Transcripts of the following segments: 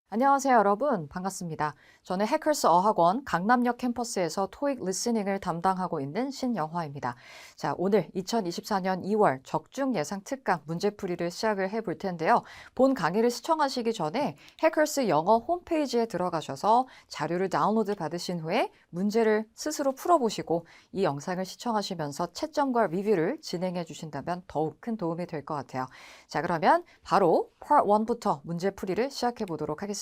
안녕하세요, 여러분. 반갑습니다. 저는 해커스 어학원 강남역 캠퍼스에서 토익 리스닝을 담당하고 있는 신영화입니다. 자, 오늘 2024년 2월 적중 예상 특강 문제풀이를 시작을 해볼 텐데요. 본 강의를 시청하시기 전에 해커스 영어 홈페이지에 들어가셔서 자료를 다운로드 받으신 후에 문제를 스스로 풀어보시고 이 영상을 시청하시면서 채점과 리뷰를 진행해 주신다면 더욱 큰 도움이 될 것 같아요. 자, 그러면 바로 Part 1부터 문제풀이를 시작해 보도록 하겠습니다.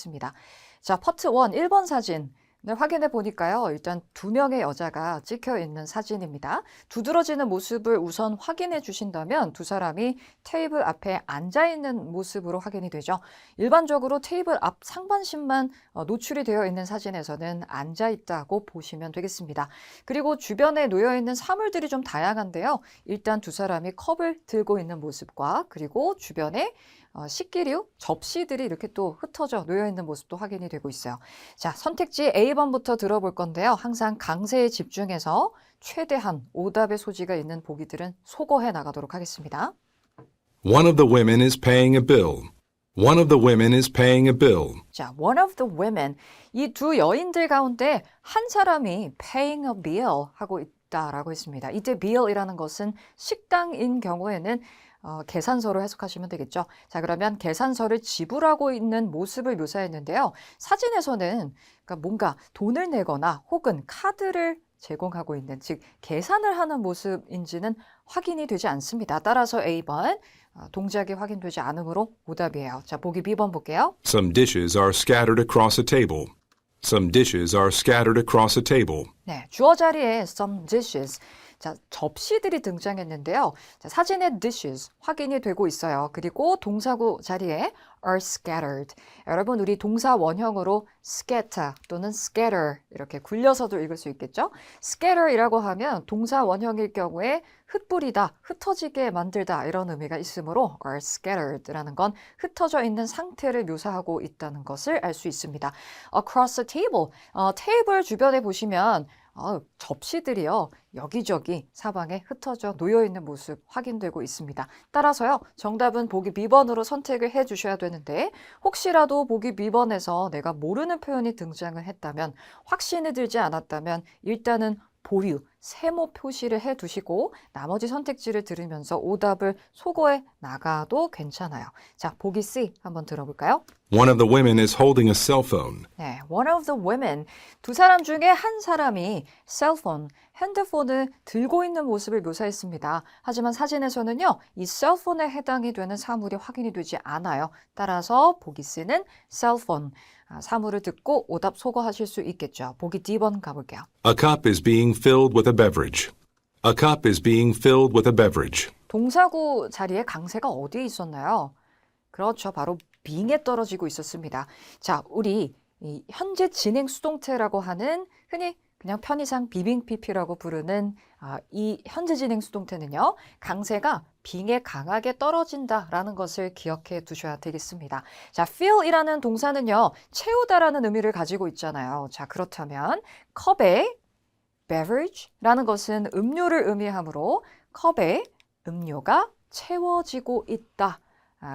자, 파트 1, 1번 사진을 확인해 보니까요. 일단 두 명의 여자가 찍혀 있는 사진입니다. 두드러지는 모습을 우선 확인해 주신다면 두 사람이 테이블 앞에 앉아 있는 모습으로 확인이 되죠. 일반적으로 테이블 앞 상반신만 노출이 되어 있는 사진에서는 앉아 있다고 보시면 되겠습니다. 그리고 주변에 놓여 있는 사물들이 좀 다양한데요. 일단 두 사람이 컵을 들고 있는 모습과 그리고 주변에 식기류, 접시들이 이렇게 또 흩어져 놓여 있는 모습도 확인이 되고 있어요. 자, 선택지 A번부터 들어볼 건데요. 항상 강세에 집중해서 최대한 오답의 소지가 있는 보기들은 소거해 나가도록 하겠습니다. One of the women is paying a bill. One of the women is paying a bill. 자, one of the women. 이 두 여인들 가운데 한 사람이 paying a bill 하고 있다라고 했습니다. 이때 bill이라는 것은 식당인 경우에는 계산서로 해석하시면 되겠죠. 자, 그러면 계산서를 지불하고 있는 모습을 묘사했는데요. 사진에서는 그러니까 뭔가 돈을 내거나 혹은 카드를 제공하고 있는, 즉 계산을 하는 모습인지는 확인이 되지 않습니다. 따라서 A번 동작이 확인되지 않으므로 오답이에요. 자, 보기 B번 볼게요. Some dishes are scattered across a table. Some dishes are scattered across a table. 네, 주어 자리에 some dishes. 자, 접시들이 등장했는데요. 자, 사진의 dishes 확인이 되고 있어요. 그리고 동사구 자리에 are scattered. 여러분, 우리 동사 원형으로 scatter 또는 scatter 이렇게 굴려서도 읽을 수 있겠죠? scatter이라고 하면 동사 원형일 경우에 흩뿌리다, 흩어지게 만들다 이런 의미가 있으므로 are scattered라는 건 흩어져 있는 상태를 묘사하고 있다는 것을 알 수 있습니다. across the table, 테이블 주변에 보시면 접시들이요. 여기저기 사방에 흩어져 놓여있는 모습 확인되고 있습니다. 따라서요. 정답은 보기 B번으로 선택을 해주셔야 되는데 혹시라도 보기 B번에서 내가 모르는 표현이 등장을 했다면 확신이 들지 않았다면 일단은 보류, 세모 표시를 해두시고 나머지 선택지를 들으면서 오답을 소거해 나가도 괜찮아요. 자, 보기 C 한번 들어볼까요? One of the women is holding a cell phone. 네, one of the women. 두 사람 중에 한 사람이 셀폰, 핸드폰을 들고 있는 모습을 묘사했습니다. 하지만 사진에서는요, 이 셀폰에 해당이 되는 사물이 확인이 되지 않아요. 따라서 보기 C는 셀폰. 사물을 듣고 오답 소거하실 수 있겠죠. 보기 D번 가볼게요. A cup is being filled with a beverage. A cup is being filled with a beverage. 동사구 자리에 강세가 어디에 있었나요? 그렇죠. 바로 being에 떨어지고 있었습니다. 자, 우리 이 현재 진행 수동태라고 하는 흔히 그냥 편의상 비빙 PP라고 부르는 이 현재 진행 수동태는요. 강세가 being에 강하게 떨어진다라는 것을 기억해 두셔야 되겠습니다. 자, fill이라는 동사는요. 채우다라는 의미를 가지고 있잖아요. 자, 그렇다면 컵에 beverage라는 것은 음료를 의미하므로 컵에 음료가 채워지고 있다.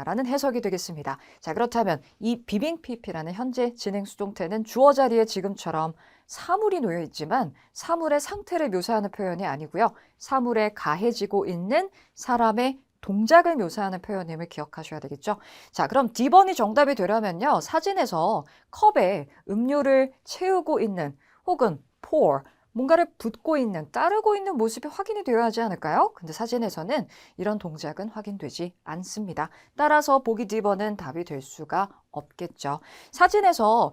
라는 해석이 되겠습니다. 자, 그렇다면 이 비빙 PP라는 현재 진행 수동태는 주어 자리에 지금처럼 사물이 놓여 있지만 사물의 상태를 묘사하는 표현이 아니고요. 사물에 가해지고 있는 사람의 동작을 묘사하는 표현임을 기억하셔야 되겠죠. 자, 그럼 D번이 정답이 되려면요. 사진에서 컵에 음료를 채우고 있는 혹은 pour, 뭔가를 붓고 있는, 따르고 있는 모습이 확인이 되어야 하지 않을까요? 근데 사진에서는 이런 동작은 확인되지 않습니다. 따라서 보기 D번은 답이 될 수가 없겠죠. 사진에서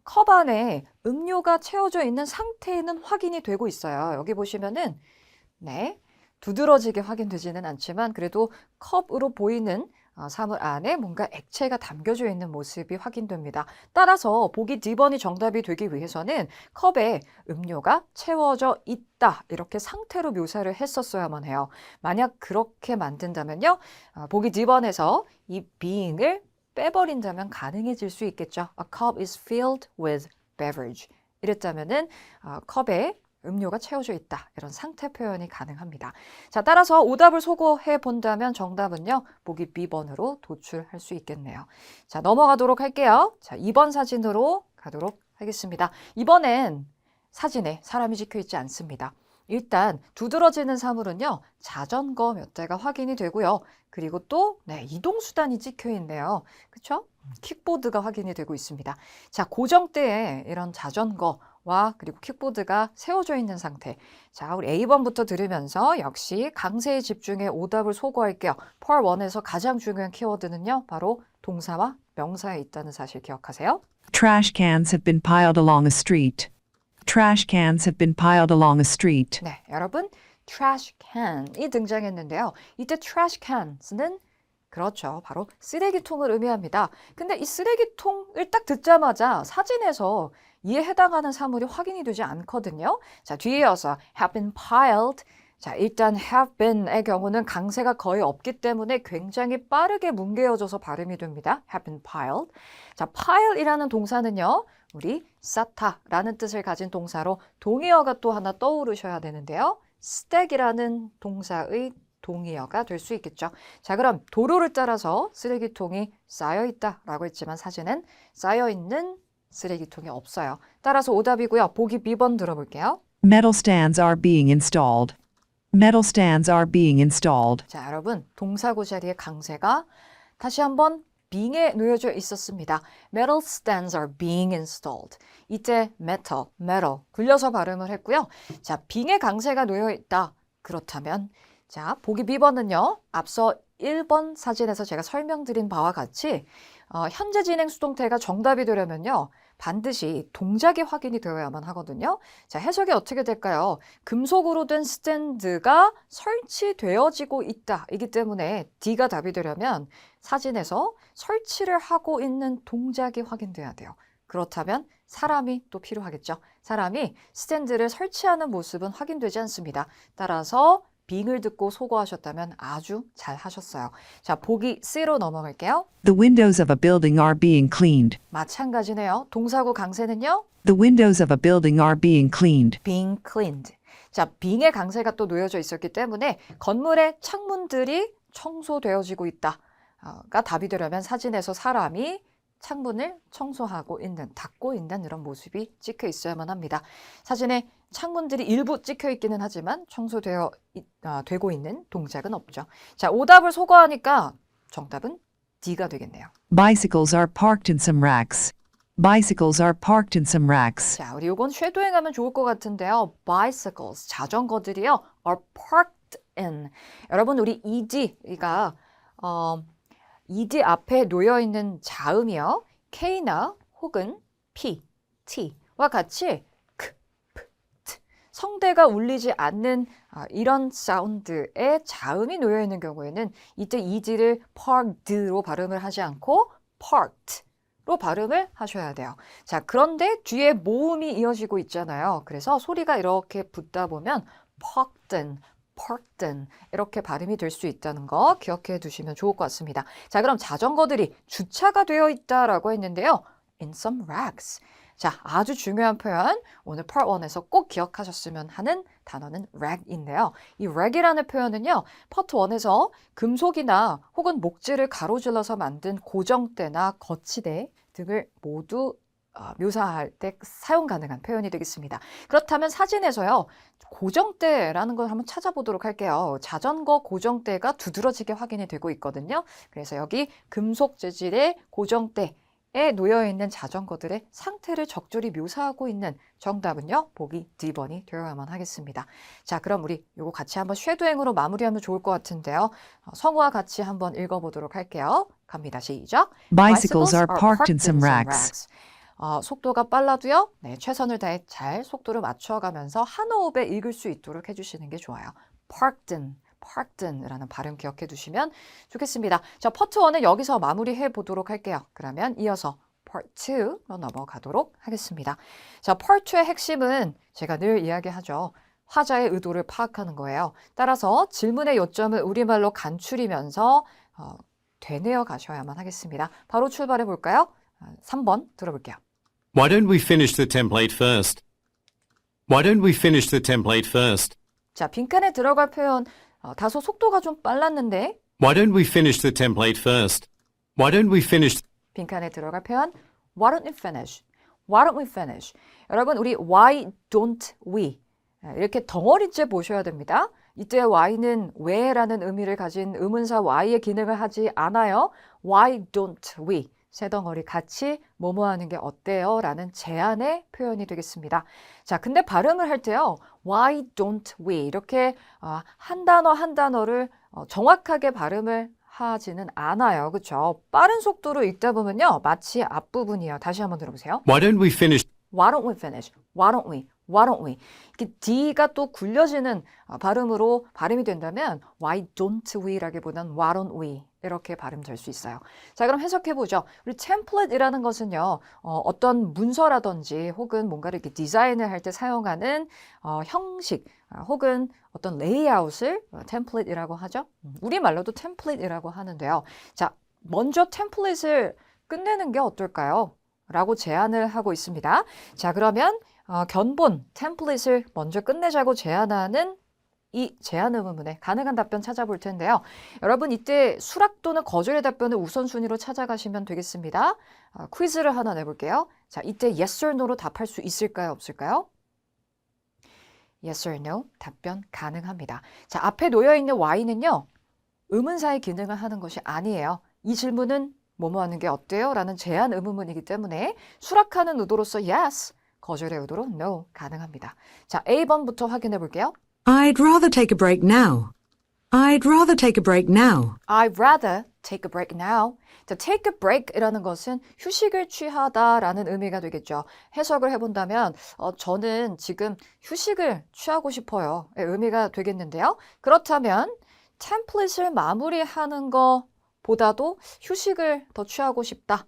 컵 안에 음료가 채워져 있는 상태는 확인이 되고 있어요. 여기 보시면은 네, 두드러지게 확인되지는 않지만 그래도 컵으로 보이는 사물 안에 뭔가 액체가 담겨져 있는 모습이 확인됩니다. 따라서 보기 D번이 정답이 되기 위해서는 컵에 음료가 채워져 있다. 이렇게 상태로 묘사를 했었어야만 해요. 만약 그렇게 만든다면요. 보기 D번에서 이 being을 빼버린다면 가능해질 수 있겠죠. A cup is filled with beverage. 이랬다면은 컵에 음료가 채워져 있다. 이런 상태 표현이 가능합니다. 자, 따라서 오답을 소거해 본다면 정답은요. 보기 B번으로 도출할 수 있겠네요. 자, 넘어가도록 할게요. 자, 2번 사진으로 가도록 하겠습니다. 이번엔 사진에 사람이 찍혀 있지 않습니다. 일단 두드러지는 사물은요. 자전거 몇 대가 확인이 되고요. 그리고 또 이동수단이 찍혀 있네요. 그렇죠? 킥보드가 확인이 되고 있습니다. 자, 고정대에 이런 자전거와 그리고 킥보드가 세워져 있는 상태. 자, 우리 A번부터 들으면서 역시 강세에 집중해 오답을 소거할게요. Part 1에서 가장 중요한 키워드는요. 바로 동사와 명사에 있다는 사실 기억하세요. Trash cans have been piled along a street. Trash cans have been piled along a street. 네, 여러분, trash can이 등장했는데요. 이때 trash cans는 그렇죠. 바로 쓰레기통을 의미합니다. 근데 이 쓰레기통을 딱 듣자마자 사진에서 이에 해당하는 사물이 확인이 되지 않거든요. 자, 뒤에 이어서 have been piled. 자, 일단 have been의 경우는 강세가 거의 없기 때문에 굉장히 빠르게 뭉개어져서 발음이 됩니다. have been piled. 자, pile이라는 동사는요. 우리 쌓다라는 뜻을 가진 동사로 동의어가 또 하나 떠오르셔야 되는데요. stack이라는 동사의 동의어가 될 수 있겠죠. 자, 그럼 도로를 따라서 쓰레기통이 쌓여 있다라고 했지만 사진은 쌓여 있는 쓰레기통이 없어요. 따라서 오답이고요. 보기 B번 들어볼게요. Metal stands are being installed. Metal stands are being installed. 자, 여러분, 동사고 자리에 강세가 다시 한번 being에 놓여져 있었습니다. Metal stands are being installed. 이때 metal 굴려서 발음을 했고요. 자, being에 강세가 놓여 있다. 그렇다면 자, 보기 B번은요. 앞서 1번 사진에서 제가 설명드린 바와 같이 현재 진행 수동태가 정답이 되려면요. 반드시 동작이 확인이 되어야만 하거든요. 자, 해석이 어떻게 될까요? 금속으로 된 스탠드가 설치되어지고 있다. 이기 때문에 D가 답이 되려면 사진에서 설치를 하고 있는 동작이 확인돼야 돼요. 그렇다면 사람이 또 필요하겠죠. 사람이 스탠드를 설치하는 모습은 확인되지 않습니다. 따라서 빙을 듣고 소거하셨다면 아주 잘 하셨어요. 자, 보기 C로 넘어갈게요. The windows of a building are being cleaned. 마찬가지네요. 동사구 강세는요. The windows of a building are being cleaned. being cleaned. 자, being의 강세가 또 놓여져 있었기 때문에 건물의 창문들이 청소되어지고 있다가 답이 되려면 사진에서 사람이 창문을 청소하고 있는, 닦고 있는 이런 모습이 찍혀 있어야만 합니다. 사진에 창문들이 일부 찍혀 있기는 하지만 되고 있는 동작은 없죠. 자, 오답을 소거하니까 정답은 D가 되겠네요. Bicycles are parked in some racks. Bicycles are parked in some racks. 자, 우리 이건 쉐도잉하면 좋을 것 같은데요. Bicycles, 자전거들이요. are parked in. 여러분, 우리 ED가 ED 앞에 놓여 있는 자음이요. K나 혹은 P, T와 같이 K, P, T, 성대가 울리지 않는 이런 사운드의 자음이 놓여 있는 경우에는 이때 ED를 parked로 발음을 하지 않고 parked로 발음을 하셔야 돼요. 자, 그런데 뒤에 모음이 이어지고 있잖아요. 그래서 소리가 이렇게 붙다 보면 parked in, 이렇게 발음이 될 수 있다는 거 기억해 두시면 좋을 것 같습니다. 자, 그럼 자전거들이 주차가 되어 있다라고 했는데요. In some racks. 자, 아주 중요한 표현, 오늘 Part 1에서 꼭 기억하셨으면 하는 단어는 rack인데요. 이 rack이라는 표현은요, Part 1에서 금속이나 혹은 목재를 가로질러서 만든 고정대나 거치대 등을 모두 묘사할 때 사용 가능한 표현이 되겠습니다. 그렇다면 사진에서요. 고정대라는 걸 한번 찾아보도록 할게요. 자전거 고정대가 두드러지게 확인이 되고 있거든요. 그래서 여기 금속 재질의 고정대에 놓여있는 자전거들의 상태를 적절히 묘사하고 있는 정답은요. 보기 D번이 되어야만 하겠습니다. 자, 그럼 우리 이거 같이 한번 쉐도잉으로 마무리하면 좋을 것 같은데요. 성우와 같이 한번 읽어보도록 할게요. 갑니다. 시작. Bicycles are parked in some racks. 속도가 빨라도요. 네, 최선을 다해 잘 속도를 맞춰가면서 한 호흡에 읽을 수 있도록 해주시는 게 좋아요. parked in라는 발음 기억해 두시면 좋겠습니다. 자, 파트 1은 여기서 마무리해 보도록 할게요. 그러면 이어서 part 2로 넘어가도록 하겠습니다. 자, part 2의 핵심은 제가 늘 이야기하죠. 화자의 의도를 파악하는 거예요. 따라서 질문의 요점을 우리말로 간추리면서 되뇌어 가셔야만 하겠습니다. 바로 출발해 볼까요? 3번 들어볼게요. Why don't we finish the template first? Why don't we finish the template first? 자, 빈칸에 들어갈 표현 다소 속도가 좀 빨랐는데 Why don't we finish the template first? Why don't we finish? 빈칸에 들어갈 표현 Why don't we finish? Why don't we finish? 여러분 우리 Why don't we 이렇게 덩어리째 보셔야 됩니다. 이때 why는 왜라는 의미를 가진 의문사 why의 기능을 하지 않아요. Why don't we? 세 덩어리 같이 뭐뭐 하는 게 어때요? 라는 제안의 표현이 되겠습니다. 자, 근데 발음을 할 때요. Why don't we? 이렇게 한 단어 한 단어를 정확하게 발음을 하지는 않아요. 그렇죠? 빠른 속도로 읽다 보면요. 마치 앞부분이요. 다시 한번 들어보세요. Why don't we finish? Why don't we finish? Why don't we? Why don't we? 이렇게 D가 또 굴려지는 발음으로 발음이 된다면 Why don't we라기보다는 Why don't we? 이렇게 발음될 수 있어요. 자, 그럼 해석해보죠. 우리 템플릿이라는 것은요. 어떤 문서라든지 혹은 뭔가를 이렇게 디자인을 할 때 사용하는 형식 혹은 어떤 레이아웃을 템플릿이라고 하죠. 우리말로도 템플릿이라고 하는데요. 자, 먼저 템플릿을 끝내는 게 어떨까요? 라고 제안을 하고 있습니다. 자, 그러면 견본 템플릿을 먼저 끝내자고 제안하는 이 제안 의문문에 가능한 답변 찾아볼 텐데요. 여러분 이때 수락 또는 거절의 답변을 우선순위로 찾아가시면 되겠습니다. 퀴즈를 하나 내볼게요. 자, 이때 yes or no로 답할 수 있을까요? 없을까요? Yes or no 답변 가능합니다. 자, 앞에 놓여있는 why는요. 의문사의 기능을 하는 것이 아니에요. 이 질문은 뭐뭐 하는 게 어때요? 라는 제안 의문문이기 때문에 수락하는 의도로서 yes, 거절의 의도로 no 가능합니다. 자, A번부터 확인해 볼게요. I'd rather take a break now. I'd rather take a break now. I'd rather take a break now. 자, take a break이라는 것은 휴식을 취하다라는 의미가 되겠죠. 해석을 해본다면 저는 지금 휴식을 취하고 싶어요. 의 의미가 되겠는데요. 그렇다면 템플릿을 마무리하는 것보다도 휴식을 더 취하고 싶다.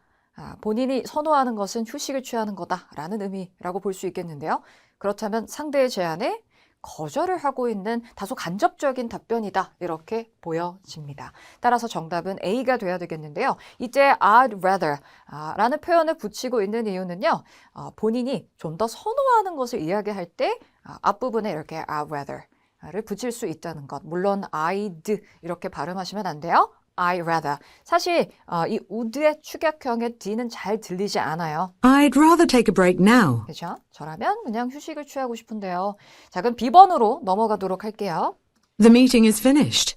본인이 선호하는 것은 휴식을 취하는 거다라는 의미라고 볼 수 있겠는데요. 그렇다면 상대의 제안에 거절을 하고 있는 다소 간접적인 답변이다 이렇게 보여집니다. 따라서 정답은 A가 돼야 되겠는데요. 이때 I'd rather 라는 표현을 붙이고 있는 이유는요. 본인이 좀 더 선호하는 것을 이야기할 때 앞부분에 이렇게 I'd rather를 붙일 수 있다는 것. 물론 I'd 이렇게 발음하시면 안 돼요. I'd rather. 사실 이 would의 축약형의 D는 잘 들리지 않아요. I'd rather take a break now. 그렇죠? 저라면 그냥 휴식을 취하고 싶은데요. 자, 그럼 B번으로 넘어가도록 할게요. The meeting is finished.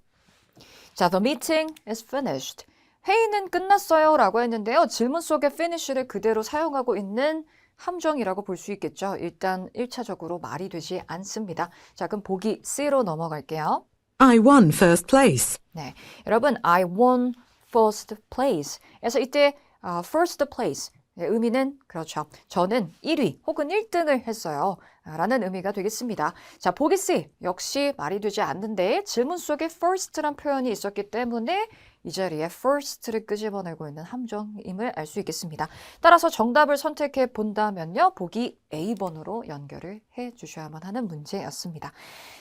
자, the meeting is finished. 회의는 끝났어요 라고 했는데요. 질문 속에 finish를 그대로 사용하고 있는 함정이라고 볼 수 있겠죠. 일단 1차적으로 말이 되지 않습니다. 자, 그럼 보기 C로 넘어갈게요. I won first place. 네, 여러분 I won first place. 그래서 이때 first place 의미는 그렇죠. 저는 1위 혹은 1등을 했어요. 라는 의미가 되겠습니다. 자, 보기 C 역시 말이 되지 않는데 질문 속에 first란 표현이 있었기 때문에 이 자리에 first를 끄집어내고 있는 함정임을 알 수 있겠습니다. 따라서 정답을 선택해 본다면요. 보기 A번으로 연결을 해 주셔야만 하는 문제였습니다.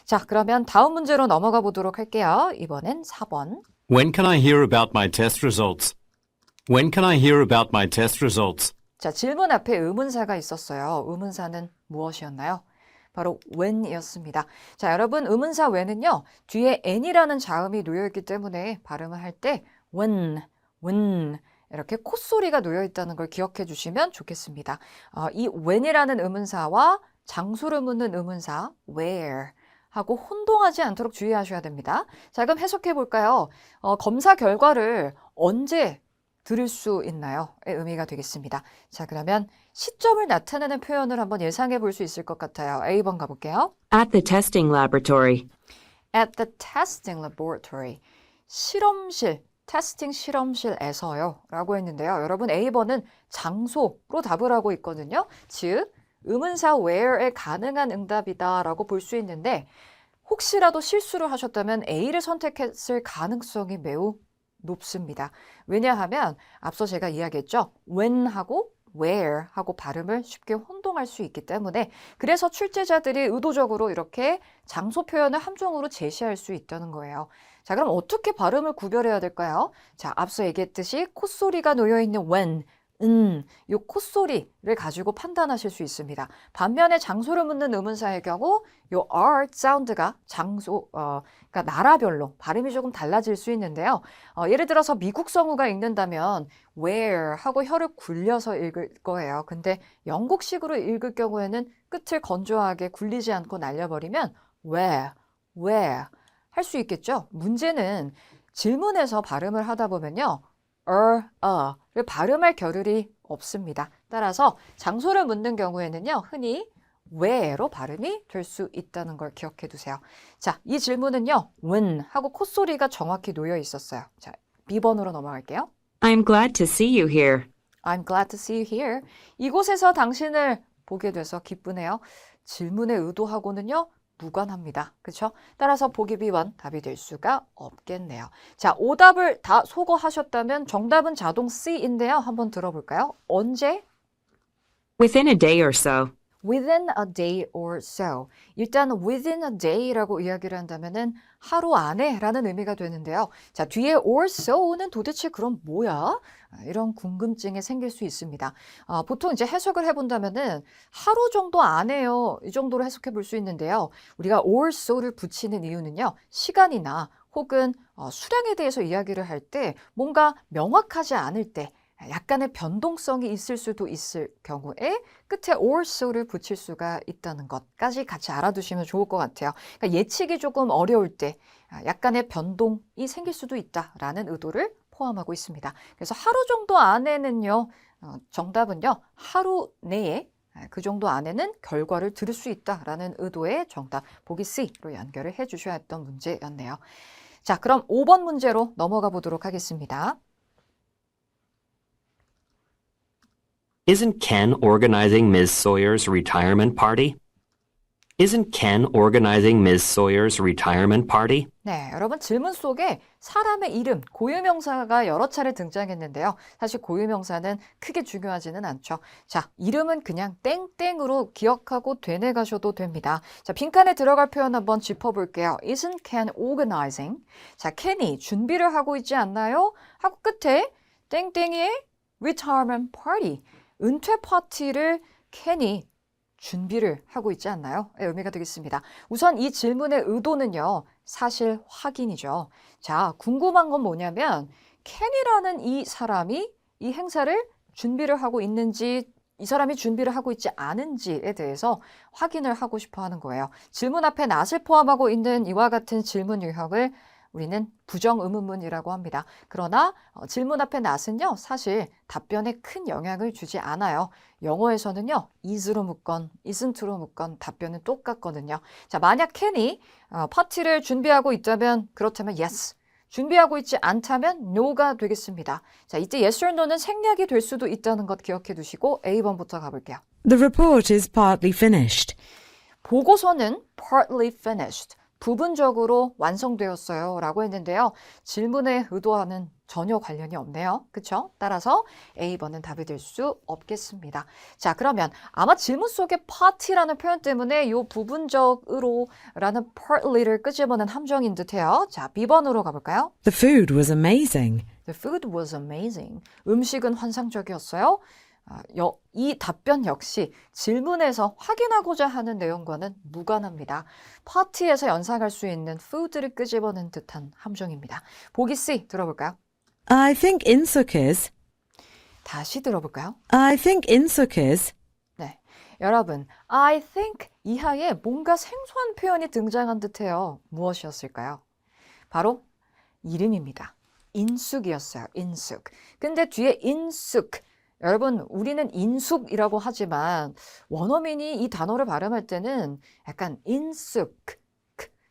자, 그러면 다음 문제로 넘어가 보도록 할게요. 이번엔 4번. When can I hear about my test results? When can I hear about my test results? 자, 질문 앞에 의문사가 있었어요. 의문사는 무엇이었나요? 바로 when이었습니다. 자, 여러분 의문사 when은요. 뒤에 n이라는 자음이 놓여있기 때문에 발음을 할 때 when 이렇게 콧소리가 놓여있다는 걸 기억해 주시면 좋겠습니다. 이 when이라는 의문사와 장소를 묻는 의문사 where 하고 혼동하지 않도록 주의하셔야 됩니다. 자, 그럼 해석해 볼까요? 검사 결과를 언제 들을 수 있나요? 의 의미가 되겠습니다. 자, 그러면 시점을 나타내는 표현을 한번 예상해 볼 수 있을 것 같아요. A번 가볼게요. At the testing laboratory. At the testing laboratory. 실험실, 테스팅 실험실에서요. 라고 했는데요. 여러분 A번은 장소로 답을 하고 있거든요. 즉, 의문사 where에 가능한 응답이다 라고 볼 수 있는데 혹시라도 실수를 하셨다면 A를 선택했을 가능성이 매우 높습니다. 왜냐하면 앞서 제가 이야기했죠. when하고 where하고 발음을 쉽게 혼동할 수 있기 때문에 그래서 출제자들이 의도적으로 이렇게 장소 표현을 함정으로 제시할 수 있다는 거예요. 자, 그럼 어떻게 발음을 구별해야 될까요? 자, 앞서 얘기했듯이 콧소리가 놓여있는 when, 요 콧소리를 가지고 판단하실 수 있습니다. 반면에 장소를 묻는 의문사의 경우 요 R 사운드가 그러니까 나라별로 발음이 조금 달라질 수 있는데요. 예를 들어서 미국 성우가 읽는다면 where 하고 혀를 굴려서 읽을 거예요. 근데 영국식으로 읽을 경우에는 끝을 건조하게 굴리지 않고 날려버리면 where 할 수 있겠죠. 문제는 질문에서 발음을 하다 보면요. 를 발음할 겨를이 없습니다. 따라서 장소를 묻는 경우에는요. 흔히 where로 발음이 될 수 있다는 걸 기억해 두세요. 자, 이 질문은요. when 하고 콧소리가 정확히 놓여 있었어요. 자, B번으로 넘어갈게요. I'm glad to see you here. I'm glad to see you here. 이곳에서 당신을 보게 돼서 기쁘네요. 질문의 의도하고는요. 무관합니다. 그렇죠? 따라서 보기 B1 답이 될 수가 없겠네요. 자, 오답을 다 소거하셨다면 정답은 자동 C인데요. 한번 들어볼까요? 언제? Within a day or so. Within a day or so. 일단 within a day라고 이야기를 한다면은 하루 안에 라는 의미가 되는데요. 자, 뒤에 or so는 도대체 그럼 뭐야? 이런 궁금증이 생길 수 있습니다. 보통 이제 해석을 해본다면은 하루 정도 안에요. 이 정도로 해석해 볼 수 있는데요. 우리가 or so를 붙이는 이유는요. 시간이나 혹은 수량에 대해서 이야기를 할 때 뭔가 명확하지 않을 때 약간의 변동성이 있을 수도 있을 경우에 끝에 or so를 붙일 수가 있다는 것까지 같이 알아두시면 좋을 것 같아요. 그러니까 예측이 조금 어려울 때 약간의 변동이 생길 수도 있다라는 의도를 포함하고 있습니다. 그래서 하루 정도 안에는요, 정답은요, 하루 내에 그 정도 안에는 결과를 들을 수 있다라는 의도의 정답, 보기 C로 연결을 해 주셔야 했던 문제였네요. 자, 그럼 5번 문제로 넘어가 보도록 하겠습니다. Isn't Ken organizing Ms. Sawyer's retirement party? Isn't Ken organizing Ms. Sawyer's retirement party? 네, 여러분 질문 속에 사람의 이름, 고유명사가 여러 차례 등장했는데요. 사실 고유명사는 크게 중요하지는 않죠. 자, 이름은 그냥 땡땡으로 기억하고 되뇌가셔도 됩니다. 자, 빈칸에 들어갈 표현 한번 짚어볼게요. Isn't Ken organizing? 자, 켄이 준비를 하고 있지 않나요? 하고 끝에 땡땡이의 retirement party, 은퇴 파티를 켄이 준비를 하고 있지 않나요? 의미가 되겠습니다. 우선 이 질문의 의도는요. 사실 확인이죠. 자, 궁금한 건 뭐냐면 켄이라는 이 사람이 이 행사를 준비를 하고 있는지 이 사람이 준비를 하고 있지 않은지에 대해서 확인을 하고 싶어 하는 거예요. 질문 앞에 not을 포함하고 있는 이와 같은 질문 유형을 우리는 부정의문문이라고 합니다. 그러나 질문 앞에 not은요. 사실 답변에 큰 영향을 주지 않아요. 영어에서는요. is로 묻건 isn't로 묻건 답변은 똑같거든요. 자, 만약 켄이 파티를 준비하고 있다면 그렇다면 yes. 준비하고 있지 않다면 no가 되겠습니다. 자, 이때 yes or no는 생략이 될 수도 있다는 것 기억해 두시고 A번부터 가볼게요. The report is partly finished. 보고서는 partly finished. 부분적으로 완성되었어요 라고 했는데요. 질문의 의도와는 전혀 관련이 없네요. 그쵸? 따라서 A번은 답이 될 수 없겠습니다. 자, 그러면 아마 질문 속에 party라는 표현 때문에 이 부분적으로 라는 partly를 끄집어낸 함정인 듯해요. 자, B번으로 가볼까요? The food was amazing. The food was amazing. 음식은 환상적이었어요. 이 답변 역시 질문에서 확인하고자 하는 내용과는 무관합니다. 파티에서 연상할 수 있는 food를 끄집어낸 듯한 함정입니다. 보기 C 들어볼까요? I think Insukis. 다시 들어볼까요? I think Insukis. 네, 여러분, I think 이하에 뭔가 생소한 표현이 등장한 듯해요. 무엇이었을까요? 바로 이름입니다. 인숙이었어요. 인숙. 근데 뒤에 인숙. 여러분, 우리는 인숙이라고 하지만 원어민이 이 단어를 발음할 때는 약간 인숙,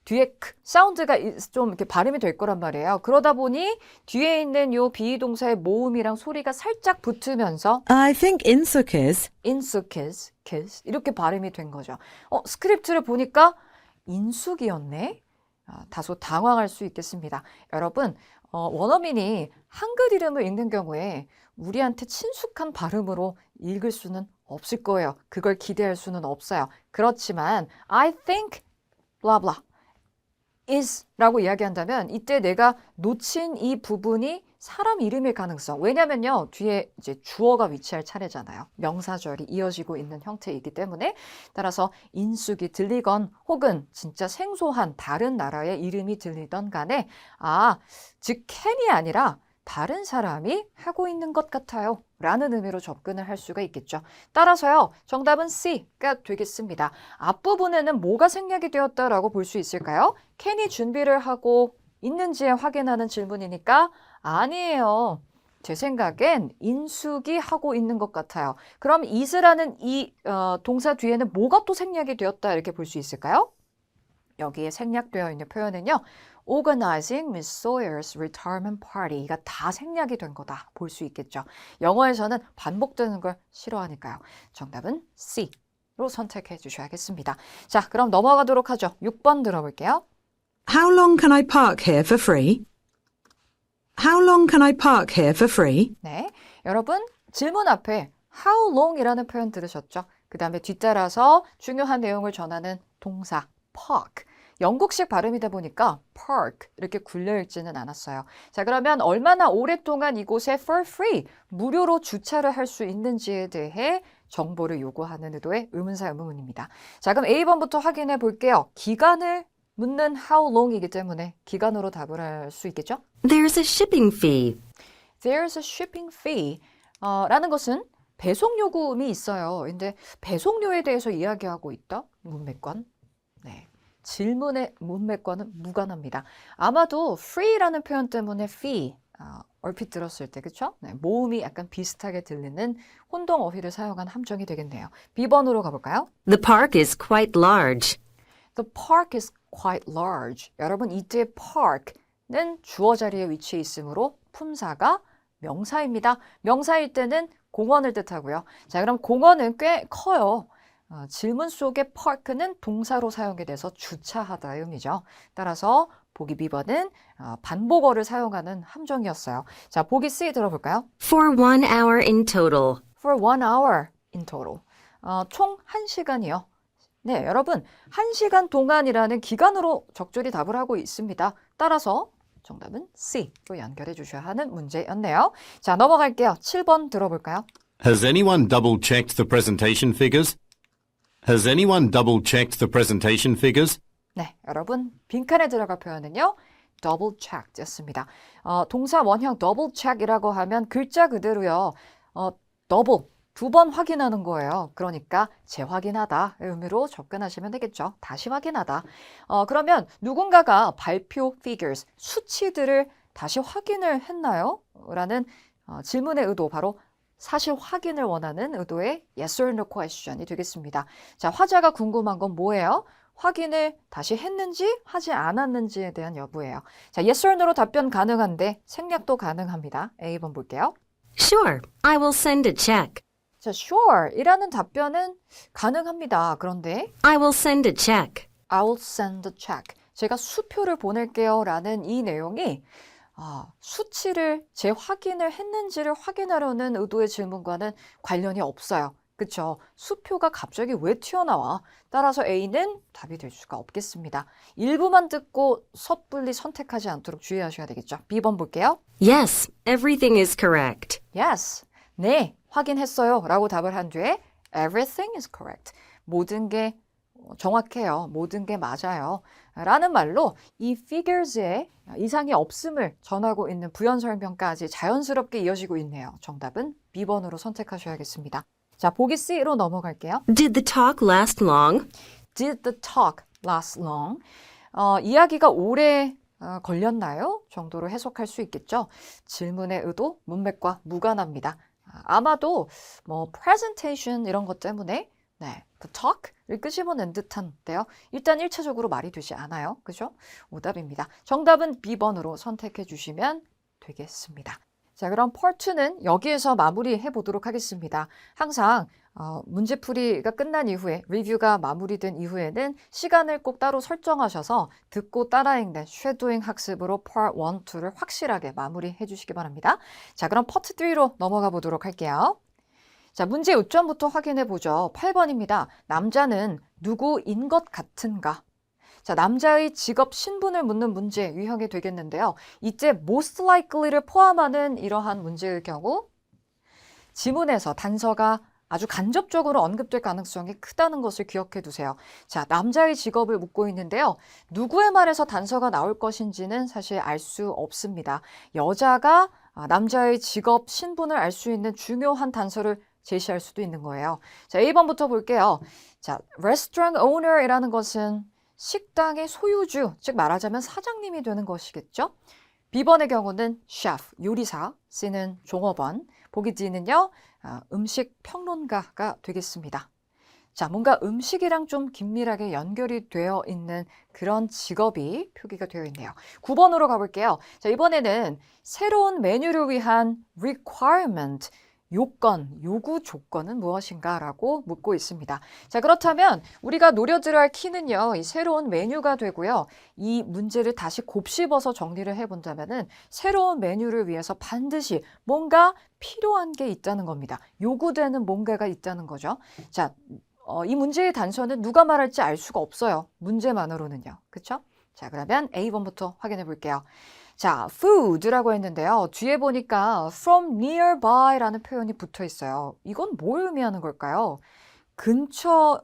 뒤에 사운드가 좀 이렇게 발음이 될 거란 말이에요. 그러다 보니 뒤에 있는 요 비동사의 모음이랑 소리가 살짝 붙으면서 I think Insukis. 인숙is, kiss 이렇게 발음이 된 거죠. 스크립트를 보니까 인숙이었네. 다소 당황할 수 있겠습니다. 여러분, 원어민이 한글 이름을 읽는 경우에 우리한테 친숙한 발음으로 읽을 수는 없을 거예요. 그걸 기대할 수는 없어요. 그렇지만 I think blah blah is 라고 이야기한다면 이때 내가 놓친 이 부분이 사람 이름일 가능성. 왜냐면요, 뒤에 이제 주어가 위치할 차례잖아요. 명사절이 이어지고 있는 형태이기 때문에 따라서 인숙이 들리건 혹은 진짜 생소한 다른 나라의 이름이 들리던 간에 즉 캔이 아니라 다른 사람이 하고 있는 것 같아요. 라는 의미로 접근을 할 수가 있겠죠. 따라서요, 정답은 C가 되겠습니다. 앞부분에는 뭐가 생략이 되었다라고 볼 수 있을까요? 캔이 준비를 하고 있는지 확인하는 질문이니까 아니에요. 제 생각엔 인숙이 하고 있는 것 같아요. 그럼 is라는 이 동사 뒤에는 뭐가 또 생략이 되었다 이렇게 볼 수 있을까요? 여기에 생략되어 있는 표현은요. Organizing Miss Sawyer's retirement party가 다 생략이 된 거다 볼 수 있겠죠. 영어에서는 반복되는 걸 싫어하니까요. 정답은 C로 선택해 주셔야겠습니다. 자, 그럼 넘어가도록 하죠. 6번 들어볼게요. How long can I park here for free? How long can I park here for free? 네, 여러분 질문 앞에 how long이라는 표현 들으셨죠? 그 다음에 뒤따라서 중요한 내용을 전하는 동사 park. 영국식 발음이다 보니까 park 이렇게 굴려 읽지는 않았어요. 자, 그러면 얼마나 오랫동안 이곳에 for free 무료로 주차를 할 수 있는지에 대해 정보를 요구하는 의도의 의문사 의문문입니다. 자, 그럼 A번부터 확인해 볼게요. 기간을 묻는 how long이기 때문에 기간으로 답을 할 수 있겠죠? There's a shipping fee. There's a shipping fee 라는 것은 배송 요금이 있어요. 근데 배송료에 대해서 이야기하고 있다? 문맥관. 네. 질문의 문맥과는 무관합니다. 아마도 free라는 표현 때문에 fee 얼핏 들었을 때 그쵸? 네, 모음이 약간 비슷하게 들리는 혼동 어휘를 사용한 함정이 되겠네요. B번으로 가볼까요? The park is quite large. The park is quite large. 여러분 이때의 park는 주어 자리에 위치해 있으므로 품사가 명사입니다. 명사일 때는 공원을 뜻하고요. 자, 그럼 공원은 꽤 커요. 질문 속의 park는 동사로 사용이 돼서 주차하다의 의미죠. 따라서 보기 B번은 반복어를 사용하는 함정이었어요. 자, 보기 C 들어볼까요? For 1 hour in total. For 1 hour in total. 총 1시간이요. 네, 여러분 1시간 동안이라는 기간으로 적절히 답을 하고 있습니다. 따라서 정답은 C로 연결해 주셔야 하는 문제였네요. 자, 넘어갈게요. 7번 들어볼까요? Has anyone double-checked the presentation figures? Has anyone double-checked the presentation figures? 네, 여러분 빈칸에 들어갈 표현은요. double checked였습니다. 동사 원형 double check이라고 하면 글자 그대로요. double, 2번 확인하는 거예요. 그러니까 재확인하다 의미로 접근하시면 되겠죠. 다시 확인하다. 그러면 누군가가 발표 figures, 수치들을 다시 확인을 했나요? 라는 질문의 의도 바로 사실 확인을 원하는 의도의 yes or no question이 되겠습니다. 자, 화자가 궁금한 건 뭐예요? 확인을 다시 했는지 하지 않았는지에 대한 여부예요. 자, yes or no로 답변 가능한데 생략도 가능합니다. A번 볼게요. Sure, I will send a check. 자, sure 이라는 답변은 가능합니다. 그런데 I will send a check. I will send a check. 제가 수표를 보낼게요 라는 이 내용이 수치를 재확인을 했는지를 확인하려는 의도의 질문과는 관련이 없어요. 그쵸? 수표가 갑자기 왜 튀어나와? 따라서 A는 답이 될 수가 없겠습니다. 일부만 듣고 섣불리 선택하지 않도록 주의하셔야 되겠죠. B번 볼게요. Yes, everything is correct. Yes. 네, 확인했어요. 라고 답을 한 뒤에 everything is correct. 모든 게 정확해요. 모든 게 맞아요. 라는 말로 이 figures에 이상이 없음을 전하고 있는 부연 설명까지 자연스럽게 이어지고 있네요. 정답은 B번으로 선택하셔야겠습니다. 자, 보기 C로 넘어갈게요. Did the talk last long? Did the talk last long? 이야기가 오래 걸렸나요? 정도로 해석할 수 있겠죠. 질문의 의도, 문맥과 무관합니다. 아마도 presentation 이런 것 때문에 네, the talk를 끄집어낸 듯한데요. 일단 1차적으로 말이 되지 않아요. 그죠? 오답입니다. 정답은 B번으로 선택해 주시면 되겠습니다. 자, 그럼 Part 2는 여기에서 마무리해 보도록 하겠습니다. 항상 문제풀이가 끝난 이후에 리뷰가 마무리된 이후에는 시간을 꼭 따로 설정하셔서 듣고 따라 읽는 쉐도잉 학습으로 Part 1, 2를 확실하게 마무리해 주시기 바랍니다. 자, 그럼 Part 3로 넘어가 보도록 할게요. 자, 문제 요점부터 확인해 보죠. 8번입니다. 남자는 누구인 것 같은가? 자, 남자의 직업 신분을 묻는 문제 유형이 되겠는데요. 이때 most likely를 포함하는 이러한 문제의 경우 지문에서 단서가 아주 간접적으로 언급될 가능성이 크다는 것을 기억해 두세요. 자, 남자의 직업을 묻고 있는데요. 누구의 말에서 단서가 나올 것인지는 사실 알 수 없습니다. 여자가 남자의 직업, 신분을 알 수 있는 중요한 단서를 제시할 수도 있는 거예요. 자, A번부터 볼게요. 자, restaurant owner이라는 것은 식당의 소유주, 즉 말하자면 사장님이 되는 것이겠죠. B번의 경우는 chef, 요리사, C는 종업원, 보기 D는요, 음식 평론가가 되겠습니다. 자, 뭔가 음식이랑 좀 긴밀하게 연결이 되어 있는 그런 직업이 표기가 되어 있네요. 9번으로 가볼게요. 자, 이번에는 새로운 메뉴를 위한 requirement, 요건, 요구 조건은 무엇인가 라고 묻고 있습니다. 자, 그렇다면 우리가 노려들어야 할 키는요, 이 새로운 메뉴가 되고요. 이 문제를 다시 곱씹어서 정리를 해본다면은 새로운 메뉴를 위해서 반드시 뭔가 필요한 게 있다는 겁니다. 요구되는 뭔가가 있다는 거죠. 자, 이 문제의 단서는 누가 말할지 알 수가 없어요. 문제만으로는요. 그렇죠? 자, 그러면 A번부터 확인해 볼게요. 자, food라고 했는데요. 뒤에 보니까 from nearby라는 표현이 붙어 있어요. 이건 뭘 의미하는 걸까요? 근처에